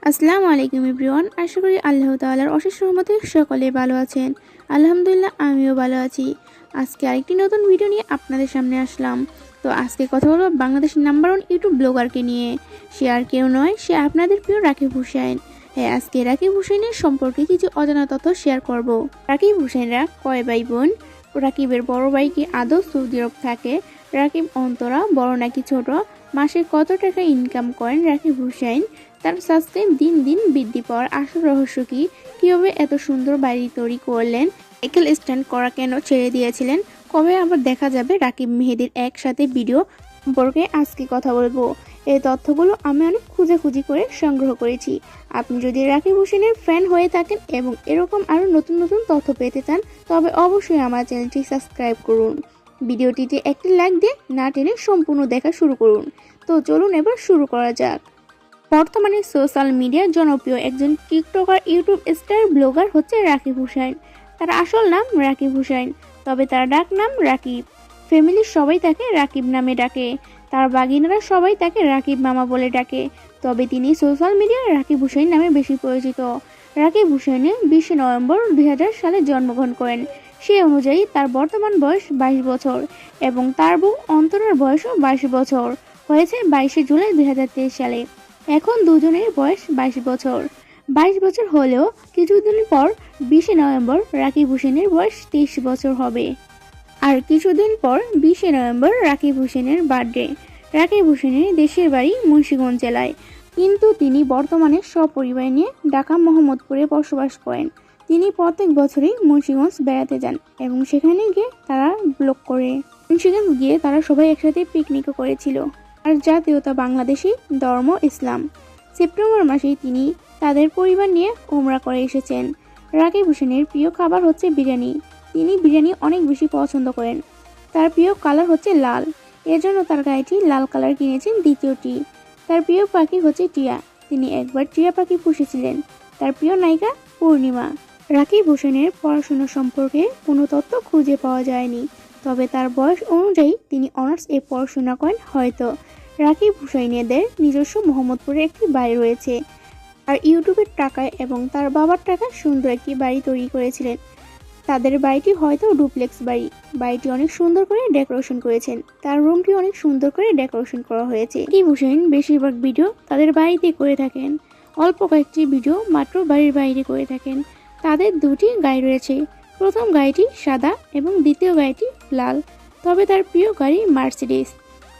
আসসালামু আলাইকুম এভরিওয়ান। আশা করি আল্লাহ তাআলার অশেষ রহমতে সকলে ভালো আছেন। আলহামদুলিল্লাহ, আমিও ভালো আছি। আজকে আরেকটি নতুন ভিডিও নিয়ে আপনাদের সামনে আসলাম। তো আজকে কথা বলবো বাংলাদেশের নাম্বার 1 ইউটিউব ব্লগারকে নিয়ে। সে আর কেউ নয়, সে আপনাদের প্রিয় রাকিব হুসাইন। হ্যাঁ, আজকে রাকিব হুসাইনের সম্পর্কে কিছু অজানা তথ্য শেয়ার করব। রাকিব হুসাইনরা কয় ভাই বোন? রাকিবের বড় ভাই কি আদৌ সৌদি আরব থাকে? রাকিব অন্তরা বড় নাকি ছোট? মাসে কত টাকা ইনকাম করেন রাকিব হুসাইন? তার সাবস্ক্রাইব দিন দিন বৃদ্ধি পাওয়ার আসল রহস্য কি? কিভাবে এত সুন্দর বাড়ি তৈরি করলেন? সাইকেল স্ট্যান্ড করা কেন ছেড়ে দিয়েছিলেন? কবে আবার দেখা যাবে রাকিব মেহেদির একসাথে ভিডিও সম্পর্কে আজকে কথা বলবো। এই তথ্যগুলো আমি অনেক খুঁজে করে সংগ্রহ করেছি। আপনি যদি রাকিব হোসেনের ফ্যান হয়ে থাকেন এবং এরকম আরও নতুন নতুন তথ্য পেতে চান, তবে অবশ্যই আমার চ্যানেলটি সাবস্ক্রাইব করুন। ভিডিওটিতে একটি লাইক দিয়ে না টেনে সম্পূর্ণ দেখা শুরু করুন। তো চলুন এবার শুরু করা যাক। বর্তমানে সোশ্যাল মিডিয়ার জনপ্রিয় একজন টিকটকার, ইউটিউব স্টার, ব্লগার হচ্ছে রাকিব হুসাইন। তার আসল নাম রাকিব হুসাইন, তবে তার ডাক নাম রাকিব। ফ্যামিলির সবাই তাকে রাকিব নামে ডাকে। তার বাগিনারা সবাই তাকে রাকিব মামা বলে ডাকে। তবে তিনি সোশ্যাল মিডিয়ায় রাকিব হুসাইন নামে বেশি পরিচিত। রাকিব হুসাইনে 20 নভেম্বর 2000 সালে জন্মগ্রহণ করেন। সে অনুযায়ী তার বর্তমান বয়স 22 বছর এবং তার বউ অন্তরার বয়সও 22 বছর। হয়েছে 22 জুলাই 2023 সালে। এখন দুজনের বয়স 22 বছর। 22 বছর হলেও কিছুদিন পর 20 নভেম্বর রাকিব হোসেনের বয়স 23 বছর হবে। আর কিছুদিন পর 20 নভেম্বর রাকিব হোসেনের বার্থডে। রাকিব হোসেনের দেশের বাড়ি মুন্সিগঞ্জ জেলায়, কিন্তু তিনি বর্তমানে সপরিবার নিয়ে ঢাকা মোহাম্মদপুরে বসবাস করেন। তিনি প্রত্যেক বছরই মুন্সিগঞ্জ বেড়াতে যান এবং সেখানে গিয়ে তারা ব্লগ করে। মুন্সিগঞ্জ গিয়ে তারা সবাই একসাথে পিকনিকও করেছিল। আর জাতীয়তা বাংলাদেশি, ধর্ম ইসলাম। সেপ্টেম্বর মাসেই তিনি তাদের পরিবার নিয়ে উমরা করে এসেছেন। রাকিব হোসেনের প্রিয় খাবার হচ্ছে বিরিয়ানি। তিনি বিরিয়ানি অনেক বেশি পছন্দ করেন। তার প্রিয় কালার হচ্ছে লাল, এজন্য তার গাড়িটি লাল কালার কিনেছেন দ্বিতীয়টি। তার প্রিয় পাখি হচ্ছে টিয়া। তিনি একবার টিয়া পাখি পুষেছিলেন। তার প্রিয় নায়িকা পূর্ণিমা। রাকিব হোসেনের পড়াশোনা সম্পর্কে কোনো তথ্য খুঁজে পাওয়া যায়নি, তবে তার বয়স অনুযায়ী তিনি অনার্স এ পড়াশোনা করেন হয়তো। রাকিব হুসাইনেদের নিজস্ব মোহাম্মদপুরে একটি বাড়ি রয়েছে। আর ইউটিউবের টাকায় এবং তার বাবার টাকায় সুন্দর একটি বাড়ি তৈরি করেছিলেন। তাদের বাড়িটি হয়তো ডুপ্লেক্স বাড়ি। বাড়িটি অনেক সুন্দর করে ডেকোরেশন করেছেন। তার রুমটি অনেক সুন্দর করে ডেকোরেশন করা হয়েছে। রাকিব হুসাইন বেশিরভাগ ভিডিও তাদের বাড়িতে করে থাকেন। অল্প কয়েকটি ভিডিও মাত্র বাড়ির বাইরে করে থাকেন। তাদের দুটি গাড়ি রয়েছে। প্রথম গাড়িটি সাদা এবং দ্বিতীয় গাড়িটি লাল, তবে তার প্রিয় গাড়ি মার্সিডিজ।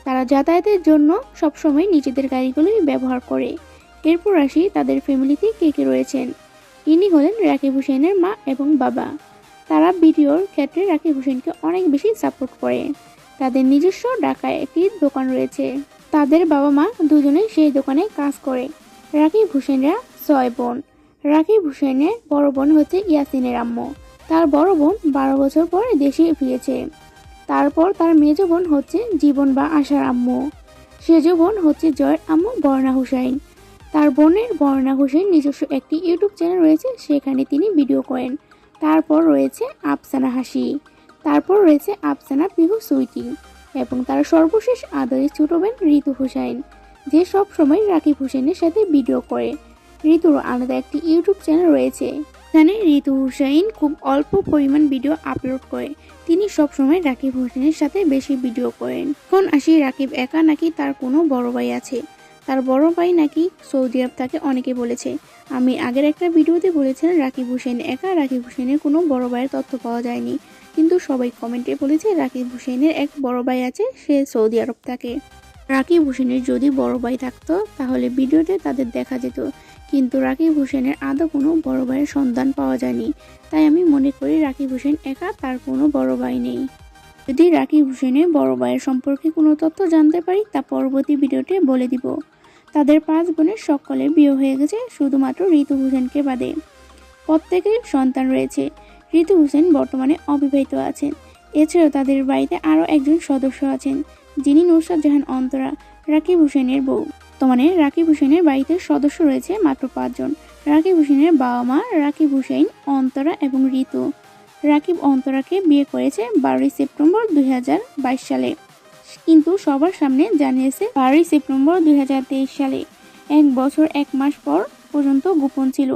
তারা যাতায়াতের জন্য সবসময় নিজেদের গাড়িগুলোই ব্যবহার করে। এরপর আসি তাদের ফ্যামিলিতে কে কে রয়েছেন। ইনি হলেন রাকিব হোসেনের মা এবং বাবা। তারা ভিডিওর ক্ষেত্রে রাকিব হোসেনকে অনেক বেশি সাপোর্ট করে। তাদের নিজস্ব ঢাকায় একটি দোকান রয়েছে। তাদের বাবা মা দুজনেই সেই দোকানে কাজ করে। রাকিব হোসেনরা 6 বোন। রাকিব হোসেনের বড় বোন হচ্ছে ইয়াসিনের আম্মু। তার বড় বোন 12 বছর পরে দেশে ফিরেছে। তারপর তার মেজ বোন হচ্ছে জীবন বা আশার আম্মু। সেজ বোন হচ্ছে জয়ের আম্মু বর্ণা হুসাইন। তার বোনের বর্ণা হুসাইন নিজস্ব একটি ইউটিউব চ্যানেল রয়েছে, সেখানে তিনি ভিডিও করেন। তারপর রয়েছে আফসানা হাসি। তারপর রয়েছে আফসানা পিহু সুইটি এবং তার সর্বশেষ আদরের ছোট বোন ঋতু হুসাইন, যে সব সময় রাকিব হোসেনের সাথে ভিডিও করে। ঋতুর আলাদা একটি ইউটিউব চ্যানেল রয়েছে। এখানে ঋতু হুসাইন খুব অল্প পরিমাণ ভিডিও আপলোড করে। তিনি সবসময় রাকিব হোসেনের সাথে বেশি ভিডিও করেন। এখন আসি রাকিব একা নাকি তার কোনো বড় ভাই আছে। তার বড় ভাই নাকি সৌদি আরব থাকে অনেকে বলেছে। আমি আগের একটা ভিডিওতে বলেছিলাম রাকিব হোসেন একা, রাকিব হোসেনের কোনো বড় ভাইয়ের তথ্য পাওয়া যায়নি, কিন্তু সবাই কমেন্টে বলেছে রাকিব হোসেনের এক বড় ভাই আছে, সে সৌদি আরব থাকে। রাকিব হোসেনের যদি বড় ভাই থাকতো তাহলে ভিডিওতে তাদের দেখা যেত, কিন্তু রাকিব হোসেনের আদৌ কোনো বড় ভাইয়ের সন্ধান পাওয়া যায়নি। তাই আমি মনে করি রাকিব হোসেন একা, তার কোনো বড় ভাই নেই। যদি রাকিব হোসেনের বড় ভাইয়ের সম্পর্কে কোনো তথ্য জানতে পারি তা পরবর্তী ভিডিওতে বলে দিব। তাদের 5 বোনের সকলে বিয়ে হয়ে গেছে, শুধুমাত্র ঋতু হোসেনকে বাদে। প্রত্যেকের সন্তান রয়েছে। ঋতু হোসেন বর্তমানে অবিবাহিত আছেন। এছাড়াও তাদের বাড়িতে আরও একজন সদস্য আছেন, যিনি নুসরাত জাহান অন্তরা, রাকিব হোসেনের বউ। বর্তমানে রাকিব হোসেনের বাড়িতে সদস্য রয়েছে মাত্র 5 জন। রাকিব হোসেনের বাবা মা রাকিব হোসেন, অন্তরা এবং ঋতু। রাকিব অন্তরাকে বিয়ে করেছে 12 সেপ্টেম্বর 2022 সালে, কিন্তু সবার সামনে জানিয়েছে 12 সেপ্টেম্বর 2023 সালে। 1 বছর 1 মাস পর পর্যন্ত গোপন ছিল।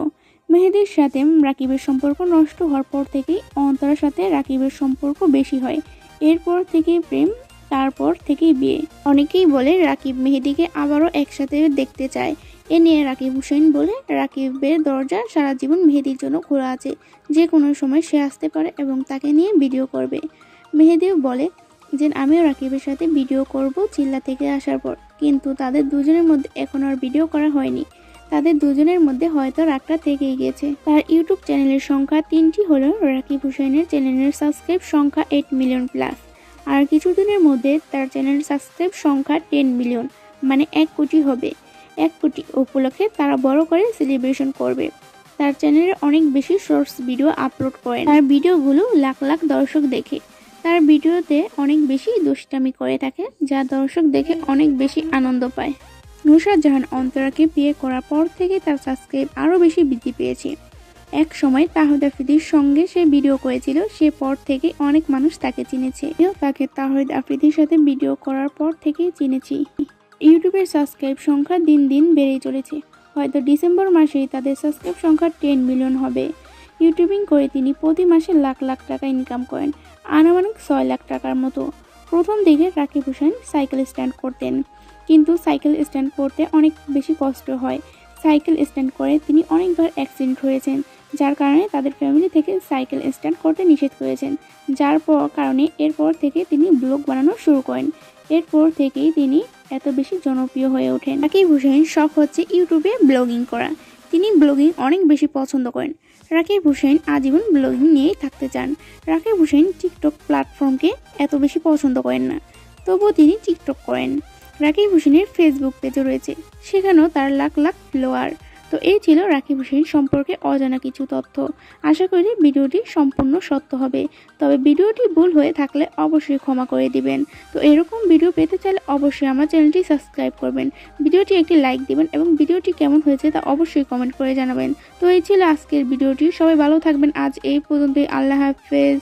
মেহেদীর সাথে রাকিবের সম্পর্ক নষ্ট হওয়ার পর থেকেই অন্তরার সাথে রাকিবের সম্পর্ক বেশি হয়। এরপর থেকেই প্রেম, তারপর থেকেই বিয়ে। অনেকেই বলে রাকিব মেহেদীকে আবারও একসাথে দেখতে চায়। এ নিয়ে রাকিব হোসেন বলে, রাকিবের দরজা সারা জীবন মেহেদীর জন্য খোলা আছে, যে কোনো সময় সে আসতে পারে এবং তাকে নিয়ে ভিডিও করবে। মেহেদীও বলে যে আমিও রাকিবের সাথে ভিডিও করব চিল্লা থেকে আসার পর, কিন্তু তাদের দুজনের মধ্যে এখন আর ভিডিও করা হয়নি। তাদের দুজনের মধ্যে হয়তো রাগটা থেকেই গেছে। তার ইউটিউব চ্যানেলের সংখ্যা 3টি হলো রাকিব হোসেনের চ্যানেলের সাবস্ক্রাইব সংখ্যা 8 মিলিয়ন প্লাস। আর কিছুদিনের মধ্যে তার চ্যানেলের সাবস্ক্রাইব সংখ্যা 10 মিলিয়ন, মানে 1 কোটি হবে। 1 কোটি উপলক্ষে তারা বড় করে সেলিব্রেশন করবে। তার চ্যানেলে অনেক বেশি শর্টস ভিডিও আপলোড করেন। তার ভিডিওগুলো লাখ লাখ দর্শক দেখে। তার ভিডিওতে অনেক বেশি দুষ্টামি করে থাকে, যা দর্শক দেখে অনেক বেশি আনন্দ পায়। নুসরাত জাহান অন্তরাকে বিয়ে করার পর থেকে তার সাবস্ক্রাইব আরও বেশি বৃদ্ধি পেয়েছে। এক সময় তাহিদ আফ্রিদির সঙ্গে সে ভিডিও করেছিল, সে পর থেকে অনেক মানুষ তাকে চিনেছে। তাকে তাহিদ আফ্রিদির সাথে ভিডিও করার পর থেকেই চিনেছি। ইউটিউবের সাবস্ক্রাইব সংখ্যা দিন দিন বেড়েই চলেছে। হয়তো ডিসেম্বর মাসেই তাদের সাবস্ক্রাইব সংখ্যা 10 মিলিয়ন হবে। ইউটিউবিং করে তিনি প্রতি মাসে লাখ লাখ টাকা ইনকাম করেন, আনুমানিক 6 লাখ টাকার মতো। প্রথম দিকে রাকিব হোসেন সাইকেল স্ট্যান্ড করতেন, কিন্তু সাইকেল স্ট্যান্ড করতে অনেক বেশি কষ্ট হয়। সাইকেল স্ট্যান্ড করে তিনি অনেকবার অ্যাক্সিডেন্ট হয়েছেন, যার কারণে তাদের ফ্যামিলি থেকে সাইকেল স্ট্যান্ড করতে নিষেধ করেছেন। কারণে এরপর থেকে তিনি ব্লগ বানানো শুরু করেন। এরপর থেকেই তিনি এত বেশি জনপ্রিয় হয়ে ওঠেন। রাকিব হোসেন শখ হচ্ছে ইউটিউবে ব্লগিং করা। তিনি ব্লগিং অনেক বেশি পছন্দ করেন। রাকিব হোসেন আজীবন ব্লগিং নিয়েই থাকতে চান। রাকিব হোসেন টিকটক প্ল্যাটফর্মকে এত বেশি পছন্দ করেন না, তবুও তিনি টিকটক করেন। রাকিব হোসেনের ফেসবুক পেজও রয়েছে, সেখানেও তার লাখ লাখ ফলোয়ার। তো এই ছিল রাকিব হোসেন সম্পর্কে অজানা কিছু তথ্য। আশা করি ভিডিওটি সম্পূর্ণ সত্য হবে, তবে ভিডিওটি ভুল হয়ে থাকলে অবশ্যই ক্ষমা করে দিবেন। তো এরকম ভিডিও পেতে চাইলে অবশ্যই আমার চ্যানেলটি সাবস্ক্রাইব করবেন, ভিডিওটি একটি লাইক দিবেন এবং ভিডিওটি কেমন হয়েছে তা অবশ্যই কমেন্ট করে জানাবেন। তো এই ছিল আজকের ভিডিওটি। সবাই ভালো থাকবেন। আজ এই পর্যন্তই। আল্লাহ হাফেজ।